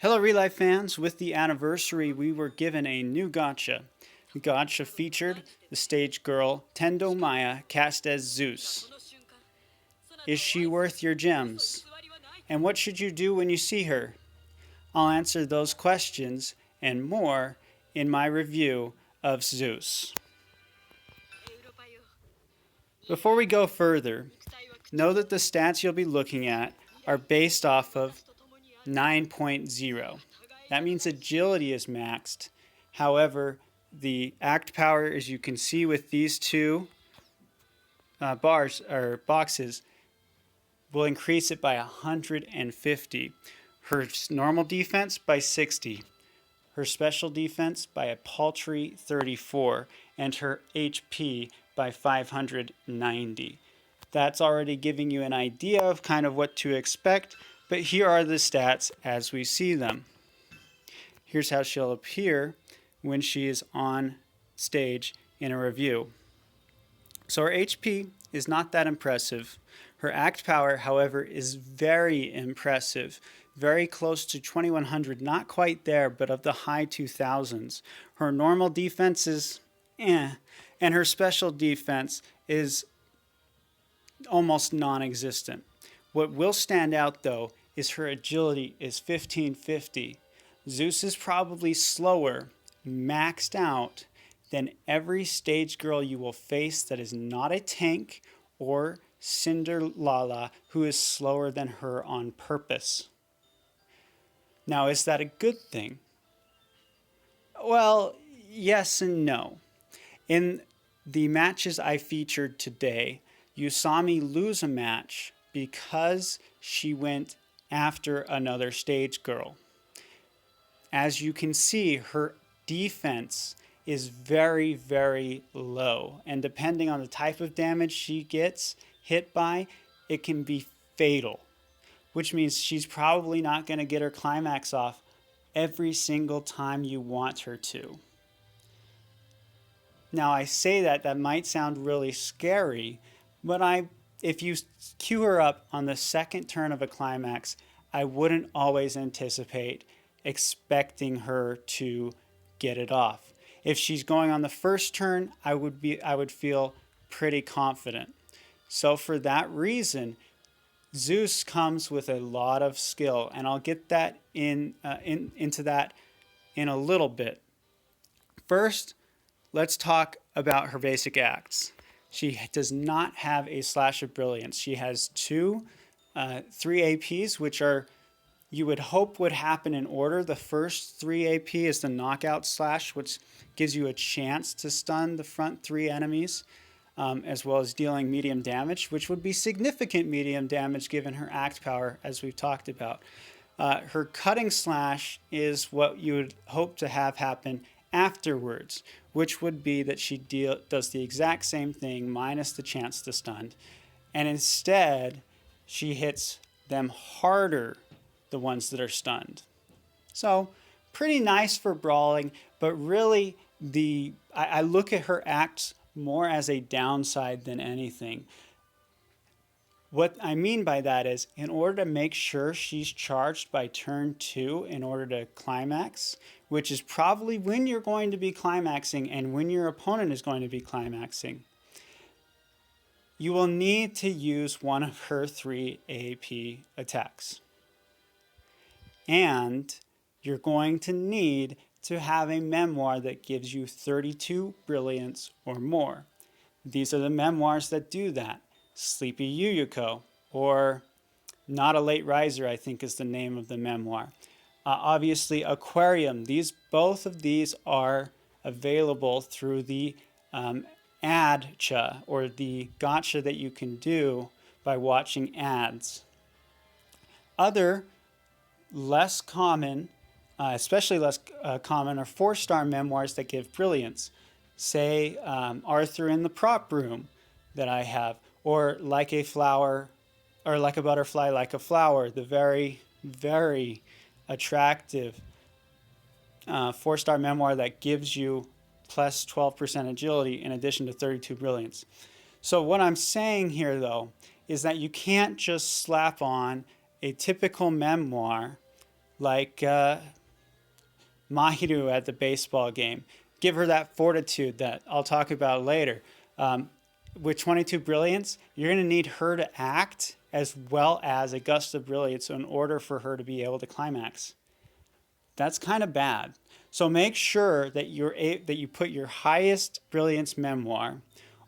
Hello, ReLIVE fans. With the anniversary, we were given a new gacha. The gacha featured the stage girl Tendo Maya, cast as Zeus. Is she worth your gems? And what should you do when you see her? I'll answer those questions and more in my review of Zeus. Before we go further, know that the stats you'll be looking at are based off of 9.0. That means agility is maxed. However, the act power, as you can see with these two bars or boxes, will increase it by 150. Her normal defense by 60. Her special defense by a paltry 34. And her HP by 590. That's already giving you an idea of kind of what to expect, but here are the stats as we see them. Here's how she'll appear when she is on stage in a review. So her HP is not that impressive. Her act power, however, is very impressive. Very close to 2100, not quite there, but of the high 2000s. Her normal defense is and her special defense is almost non-existent. What will stand out though is her agility is 1550. Zeus is probably slower, maxed out, than every stage girl you will face that is not a tank or Cinderella who is slower than her on purpose. Now, is that a good thing? Well, yes and no. In the matches I featured today, you saw me lose a match because she went after another stage girl. As you can see, her defense is very, very low. And depending on the type of damage she gets hit by, it can be fatal. Which means she's probably not going to get her climax off every single time you want her to. Now I say that might sound really scary, but if you queue her up on the second turn of a climax, I wouldn't always anticipate expecting her to get it off. If she's going on the first turn, I would feel pretty confident. So for that reason, Zeus comes with a lot of skill, and I'll get that into that in a little bit. First, let's talk about her basic acts. She does not have a slash of brilliance. She has 3 APs, which are you would hope would happen in order. The first 3 AP is the knockout slash, which gives you a chance to stun the front 3 enemies, as well as dealing medium damage, which would be significant medium damage given her act power, as we've talked about. Her cutting slash is what you would hope to have happen afterwards, which would be that she does the exact same thing minus the chance to stun, and instead she hits them harder, the ones that are stunned. So pretty nice for brawling, but really I look at her acts more as a downside than anything. What I mean by that is, in order to make sure she's charged by turn 2 in order to climax, which is probably when you're going to be climaxing and when your opponent is going to be climaxing, you will need to use one of her 3 AP attacks. And you're going to need to have a memoir that gives you 32 brilliance or more. These are the memoirs that do that. Sleepy Yuyuko, or Not a Late Riser, I think is the name of the memoir. Obviously, Aquarium. Both of these are available through the adcha, or the gacha that you can do by watching ads. Other less common, especially less common, are 4-star memoirs that give brilliance. Say Arthur in the Prop Room that I have, or Like a Flower, or Like a Butterfly, Like a Flower, the very, very attractive 4-star memoir that gives you plus 12% agility in addition to 32 brilliance. So what I'm saying here though is that you can't just slap on a typical memoir like Mahiru at the baseball game. Give her that fortitude that I'll talk about later. With 22 brilliance, you're going to need her to act as well as a gust of brilliance in order for her to be able to climax. That's kind of bad. So make sure that you put your highest brilliance memoir,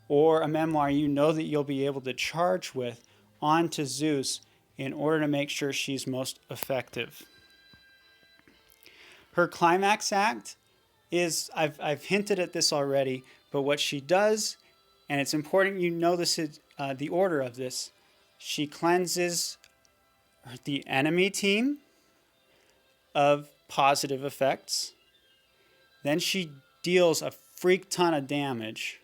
or a memoir you know that you'll be able to charge with, onto Zeus in order to make sure she's most effective. Her climax act is, I've hinted at this already, but what she does, and it's important you know this is the order of this, she cleanses the enemy team of positive effects. Then she deals a freak ton of damage.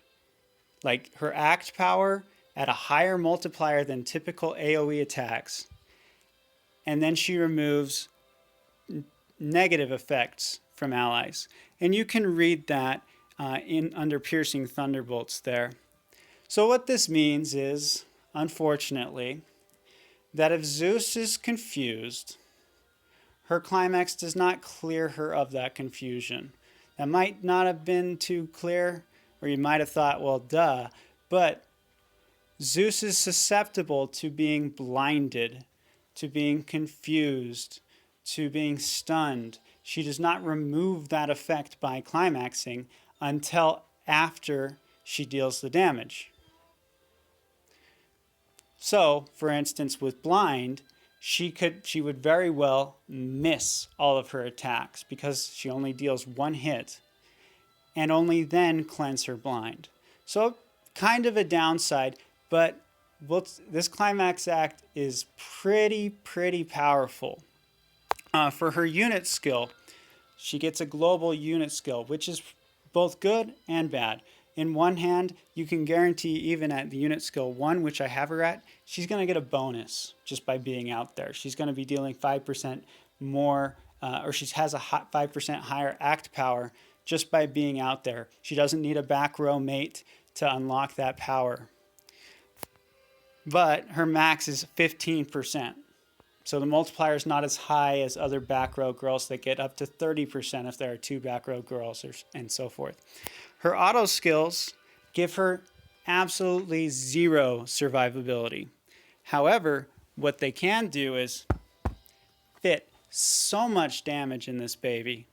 Like her act power at a higher multiplier than typical AoE attacks. And then she removes negative effects from allies. And you can read that under Piercing Thunderbolts there. So what this means is, unfortunately, that if Zeus is confused, her climax does not clear her of that confusion. That might not have been too clear, or you might have thought, well, duh, but Zeus is susceptible to being blinded, to being confused, to being stunned. She does not remove that effect by climaxing until after she deals the damage. So, for instance, with blind, she would very well miss all of her attacks because she only deals one hit, and only then cleanse her blind. So kind of a downside, but this climax act is pretty powerful. For her unit skill, she gets a global unit skill, which is both good and bad. In one hand, you can guarantee even at the unit skill 1, which I have her at, she's going to get a bonus just by being out there. She's going to be dealing 5% more, or she has a 5% higher act power just by being out there. She doesn't need a back row mate to unlock that power. But her max is 15%. So the multiplier is not as high as other back row girls that get up to 30% if there are 2 back row girls, and so forth. Her auto skills give her absolutely 0 survivability. However, what they can do is fit so much damage in this baby.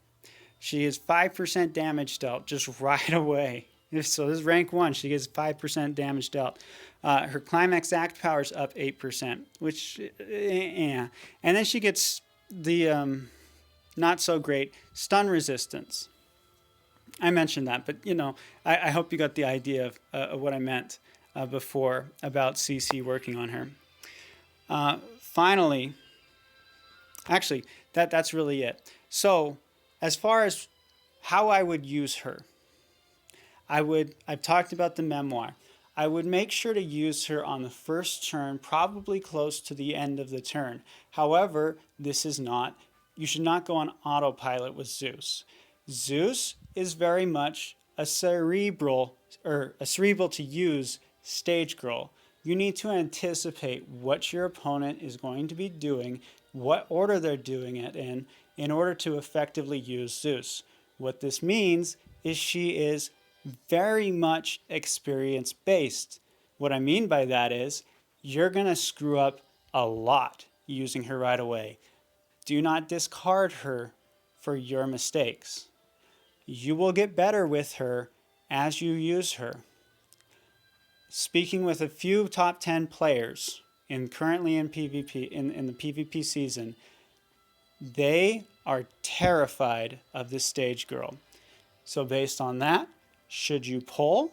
She is 5% damage dealt just right away. So this is rank 1. She gets 5% damage dealt. Her climax act power is up 8%, which, yeah. And then she gets the not so great stun resistance. I mentioned that, but I hope you got the idea of what I meant before about CC working on her. Finally, actually, that's really it. So as far as how I would use her, I've talked about the memoir. I would make sure to use her on the first turn, probably close to the end of the turn. However, you should not go on autopilot with Zeus. Zeus is very much a cerebral to use stage girl. You need to anticipate what your opponent is going to be doing, what order they're doing it in order to effectively use Zeus. What this means is she is very much experience based. What I mean by that is you're going to screw up a lot using her right away. Do not discard her for your mistakes. You will get better with her as you use her. Speaking with a few top 10 players currently in PvP, in the PvP season, they are terrified of this stage girl. So based on that, should you pull?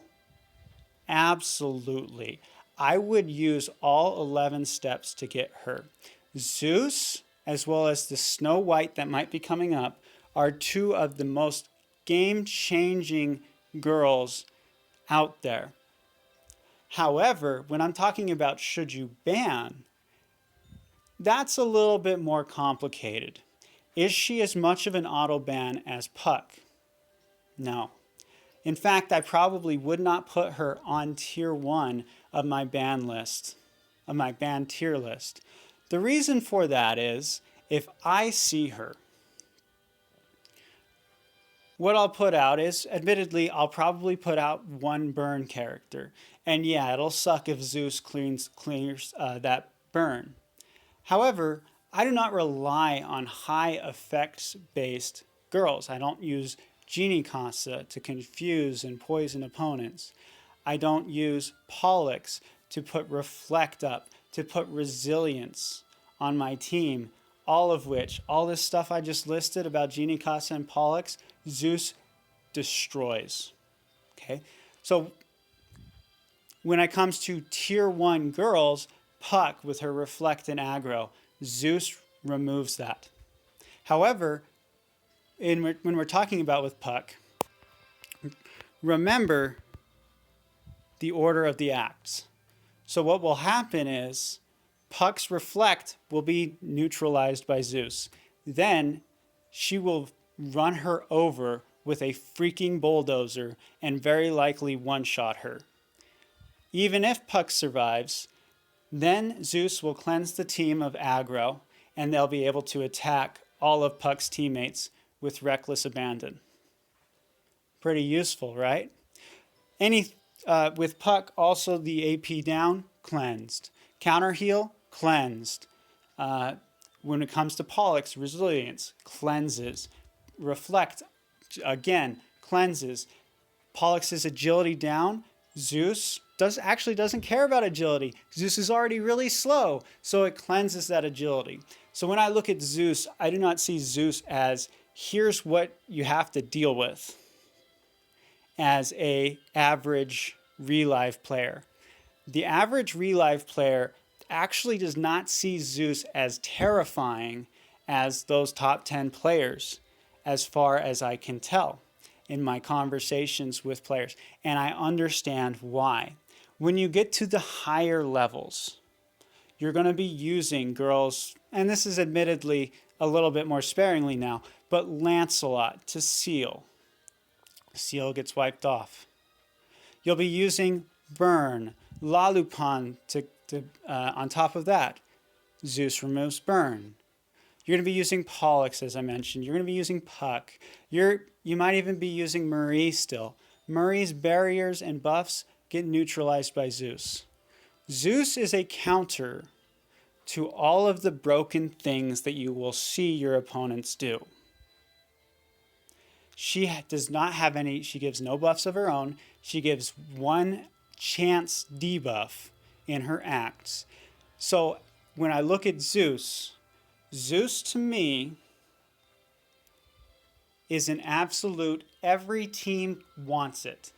Absolutely. I would use all 11 steps to get her. Zeus, as well as the Snow White that might be coming up, are 2 of the most game-changing girls out there. However, when I'm talking about should you ban, that's a little bit more complicated. Is she as much of an auto ban as Puck? No. In fact, I probably would not put her on tier 1 of my ban list, of my ban tier list. The reason for that is if I see her, what I'll put out is, admittedly, I'll probably put out one burn character. And yeah, it'll suck if Zeus clears that burn. However, I do not rely on high effects based girls. I don't use Genie Casa to confuse and poison opponents. I don't use Pollux to put Reflect up, to put Resilience on my team. All this stuff I just listed about Genie Casa and Pollux, Zeus destroys. Okay, so when it comes to tier 1 girls, Puck with her Reflect and Aggro, Zeus removes that. However, when we're talking about with Puck, remember the order of the acts. So what will happen is Puck's Reflect will be neutralized by Zeus. Then she will run her over with a freaking bulldozer and very likely one-shot her. Even if Puck survives, then Zeus will cleanse the team of aggro, and they'll be able to attack all of Puck's teammates with reckless abandon. Pretty useful, right? With Puck, also the AP down, cleansed. Counter heal, cleansed. When it comes to Pollux, resilience, cleanses. Reflect, again, cleanses. Pollux's agility down, Zeus doesn't care about agility. Zeus is already really slow, so it cleanses that agility. So when I look at Zeus, I do not see Zeus as here's what you have to deal with as a average ReLIVE player. The average ReLIVE player actually does not see Zeus as terrifying as those top 10 players, as far as I can tell in my conversations with players. And I understand why. When you get to the higher levels, you're going to be using girls, and this is admittedly a little bit more sparingly now, but Lancelot to seal. Seal gets wiped off. You'll be using Burn, Lalupon on top of that. Zeus removes Burn. You're going to be using Pollux, as I mentioned. You're going to be using Puck. You might even be using Marie still. Marie's barriers and buffs get neutralized by Zeus. Zeus is a counter to all of the broken things that you will see your opponents do. She does not have any, she gives no buffs of her own. She gives one chance debuff in her acts. So when I look at Zeus to me is an absolute, every team wants it.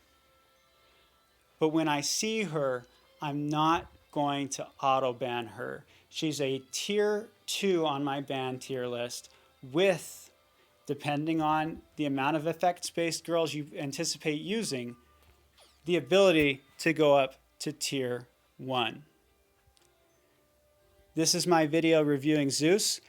But when I see her, I'm not going to auto-ban her. She's a tier 2 on my ban tier list with, depending on the amount of effects-based girls you anticipate using, the ability to go up to tier 1. This is my video reviewing Zeus.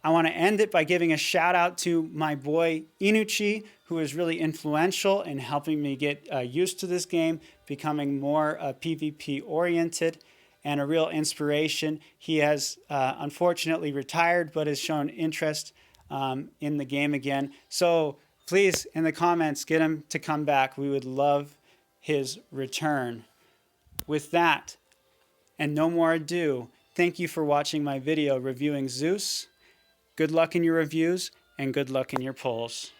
I want to end it by giving a shout out to my boy Inuchi, who is really influential in helping me get used to this game, becoming more PvP oriented, and a real inspiration. He has unfortunately retired, but has shown interest in the game again. So please, in the comments, get him to come back. We would love his return. With that, and no more ado, thank you for watching my video reviewing Zeus. Good luck in your reviews, and good luck in your polls.